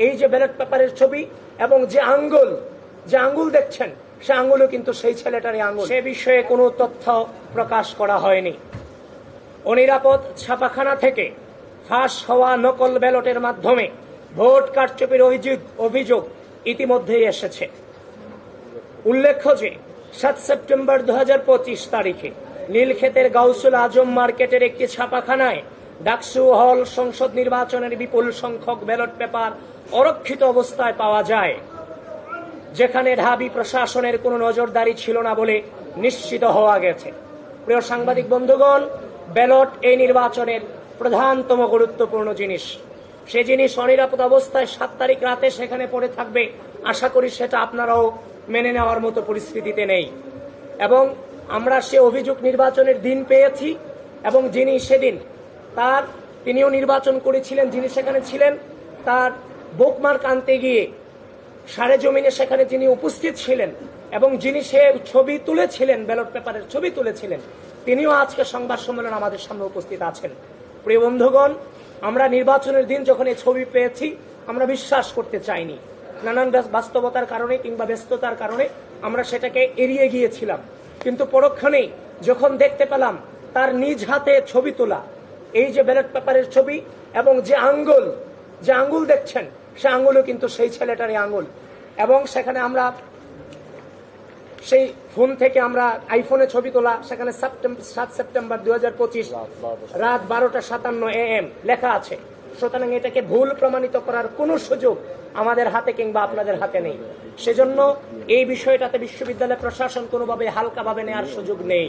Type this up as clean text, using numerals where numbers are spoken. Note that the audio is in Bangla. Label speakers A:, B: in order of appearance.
A: এই যে ব্যালট পেপারের ছবি এবং যে আঙ্গুল দেখছেন, সে আঙ্গুলও কিন্তু সেই ছেলেটারই আঙ্গুল। সে বিষয়ে কোনো তথ্য প্রকাশ করা হয়নি। অনিরাপদ ছাপাখানা থেকে ফাঁস হওয়া নকল ব্যালটের মাধ্যমে ভোট কারচুপির অভিযোগ ইতিমধ্যেই এসেছে। উল্লেখ্য যে 7 সেপ্টেম্বর 2025 তারিখে নীলক্ষেতের গাউসুল আজম মার্কেটের একটি ছাপাখানায় ডাকসু হল সংসদ নির্বাচনের বিপুল সংখ্যক ব্যালট পেপার অরক্ষিত অবস্থায় পাওয়া যায়, যেখানে ঢাবি প্রশাসনের কোনো নজরদারি ছিল না বলে নিশ্চিত হওয়া গেছে। প্রিয় সাংবাদিক বন্ধুগণ, ব্যালট এই নির্বাচনের প্রধানতম গুরুত্বপূর্ণ জিনিস। সে জিনিস অনিরাপদ অবস্থায় 7 তারিখ রাতে সেখানে পড়ে থাকবে। আশা করি সেটা আপনারাও মেনে নেওয়ার মতো পরিস্থিতিতে নেই। এবং আমরা সে অভিযোগ নির্বাচনের দিন পেয়েছি, এবং যিনি সেদিন তিনিও নির্বাচন করেছিলেন, যিনি সেখানে ছিলেন, তার বুকমার্ক আনতে গিয়ে সারে জমিনে সেখানে যিনি উপস্থিত ছিলেন এবং যিনি সে ছবি তুলেছিলেন, ব্যালট পেপারের ছবি তুলেছিলেন, তিনিও আজকে সংবাদ সম্মেলন আমাদের সামনে উপস্থিত আছেন। প্রিয় বন্ধুগণ, আমরা নির্বাচনের দিন যখন এই ছবি পেয়েছি, আমরা বিশ্বাস করতে চাইনি। নানান বাস্তবতার কারণে কিংবা ব্যস্ততার কারণে আমরা সেটাকে এড়িয়ে গিয়েছিলাম। কিন্তু পরক্ষণেই যখন দেখতে পেলাম তার নিজ হাতে ছবি তোলা এই যে ব্যালট পেপারের ছবি এবং যে আঙ্গুল দেখছেন, সে আঙ্গুলও কিন্তু সেই ছেলেটারই আঙ্গুল। এবং সেখানে আমরা সেই ফোন থেকে আমরা আইফোনে ছবি তোলা, সেখানে 7 সেপ্টেম্বর 2025 রাত 12:57 AM লেখা আছে। সুতরাং এটাকে ভুল প্রমাণিত করার কোনো সুযোগ আমাদের হাতে কিংবা আপনাদের হাতে নেই। সেজন্য এই বিষয়টাতে বিশ্ববিদ্যালয় প্রশাসন কোনোভাবে হালকাভাবে নেওয়ার সুযোগ নেই।